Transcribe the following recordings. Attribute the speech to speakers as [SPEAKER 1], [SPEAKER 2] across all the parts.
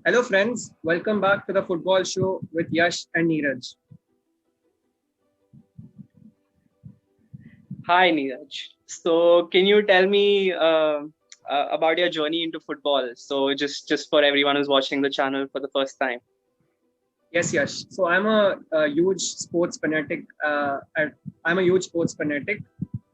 [SPEAKER 1] Hello, friends. Welcome back to the football show with Yash and Neeraj.
[SPEAKER 2] Hi, Neeraj. So, can you tell me about your journey into football? So, just for everyone who's watching the channel for the first time.
[SPEAKER 1] Yes, Yash. So I'm a huge sports fanatic. I'm a huge sports fanatic,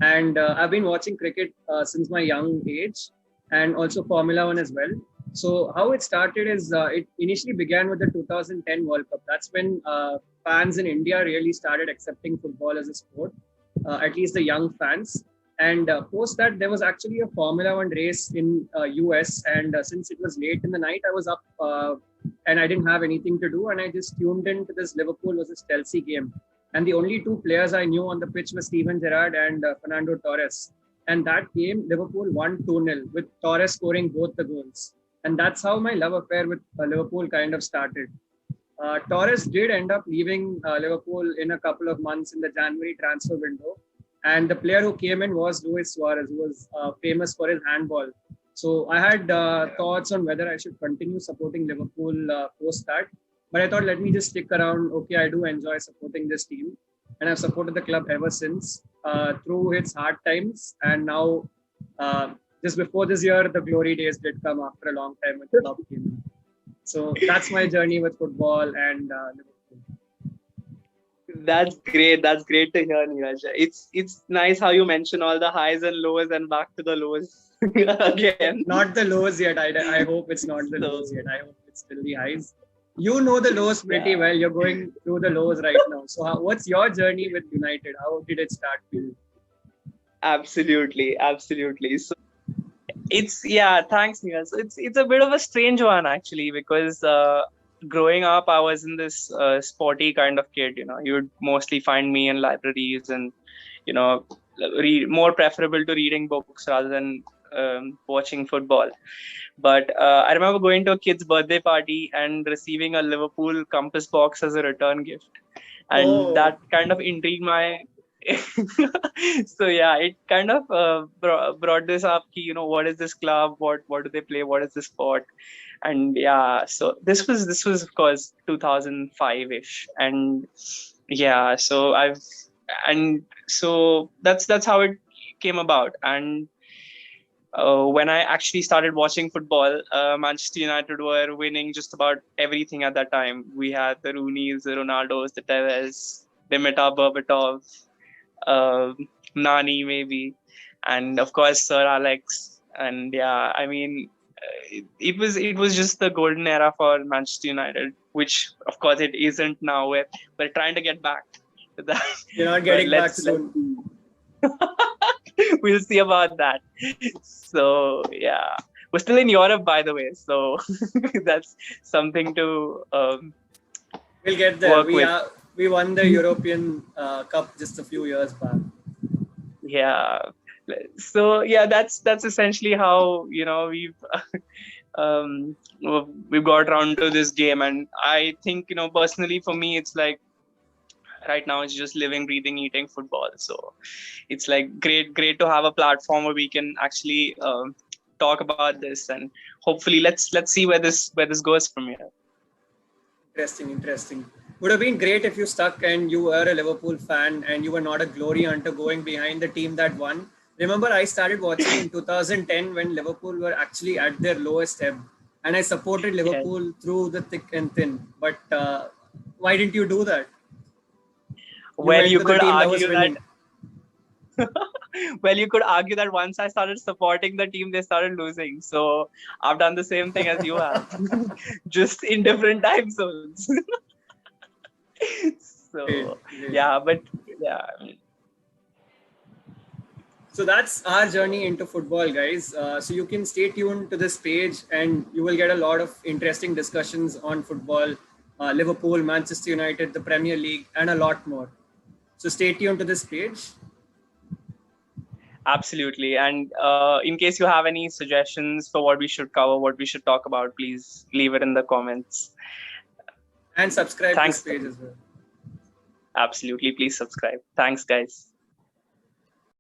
[SPEAKER 1] and I've been watching cricket since my young age, and also Formula One as well. So how it started is it initially began with the 2010 World Cup. That's when fans in India really started accepting football as a sport, at least the young fans. And post that, there was actually a Formula One race in US, and since it was late in the night, I was up and I didn't have anything to do, and I just tuned into this Liverpool versus Chelsea game. And the only two players I knew on the pitch were Steven Gerrard and Fernando Torres. And that game, Liverpool won 2-0 with Torres scoring both the goals. And that's how my love affair with Liverpool kind of started. Torres did end up leaving Liverpool in a couple of months in the January transfer window. And the player who came in was Luis Suarez, who was famous for his handball. So I had thoughts on whether I should continue supporting Liverpool post that. But I thought, let me just stick around. Okay, I do enjoy supporting this team. And I've supported the club ever since through its hard times. And now, just before this year, the glory days did come after a long time with the club came in. So that's my journey with football and Liverpool.
[SPEAKER 2] That's great. That's great to hear, Neeraj. It's nice how you mention all the highs and lows and back to the lows again.
[SPEAKER 1] Not the lows yet. I hope it's not the lows yet. I hope it's still the highs. You know the lows pretty well. You're going through the lows right now. So what's your journey with United? How did it start for you?
[SPEAKER 2] Absolutely. So thanks, Neeraj. So it's a bit of a strange one actually because growing up I was in this sporty kind of kid. You'd mostly find me in libraries and you know more preferable to reading books rather than watching football. But I remember going to a kid's birthday party and receiving a Liverpool compass box as a return gift, and
[SPEAKER 1] Oh,
[SPEAKER 2] that kind of intrigued my. So yeah, it kind of brought this up. What is this club? What do they play? What is this sport? And yeah, so this was of course 2005 ish, and yeah, so that's how it came about. And when I actually started watching football, Manchester United were winning just about everything at that time. We had the Rooneys, the Ronaldos, the Tevez, Dimitar Berbatov, uh, Nani maybe, and of course Sir Alex. And yeah, I mean, it was just the golden era for Manchester United, which of course it isn't now. We're trying to get back to that,
[SPEAKER 1] you're not
[SPEAKER 2] but
[SPEAKER 1] getting back soon.
[SPEAKER 2] we'll see about that. So yeah, we're still in Europe, by the way. So that's something to
[SPEAKER 1] We'll get there.
[SPEAKER 2] work with.
[SPEAKER 1] We won the European Cup just a few years back.
[SPEAKER 2] Yeah. So yeah, that's essentially how um, we've got around to this game, and I think personally for me, it's like right now it's just living, breathing, eating football. So it's like great to have a platform where we can actually talk about this, and hopefully let's see where this goes from here.
[SPEAKER 1] Interesting. Would have been great if you stuck and you were a Liverpool fan and you were not a glory hunter going behind the team that won. Remember, I started watching in 2010 when Liverpool were actually at their lowest ebb, and I supported
[SPEAKER 2] Yeah.
[SPEAKER 1] Liverpool through the thick and thin. But why didn't you do that? You
[SPEAKER 2] Well,
[SPEAKER 1] went
[SPEAKER 2] you
[SPEAKER 1] to the
[SPEAKER 2] could
[SPEAKER 1] team that was
[SPEAKER 2] argue that
[SPEAKER 1] winning.
[SPEAKER 2] once I started supporting the team, they started losing. So I've done the same thing as you have, just in different time zones.
[SPEAKER 1] Great,
[SPEAKER 2] So
[SPEAKER 1] great.
[SPEAKER 2] yeah, but yeah, I mean,
[SPEAKER 1] So that's our journey into football, guys. So you can stay tuned to this page and you will get a lot of interesting discussions on football, Liverpool, Manchester United, the Premier League, and a lot more. So stay tuned to this page
[SPEAKER 2] absolutely. And in case you have any suggestions for what we should cover, what we should talk about, please leave it in the comments.
[SPEAKER 1] and subscribe to this
[SPEAKER 2] Thanks.
[SPEAKER 1] page as well.
[SPEAKER 2] Absolutely. Please subscribe. Thanks, guys.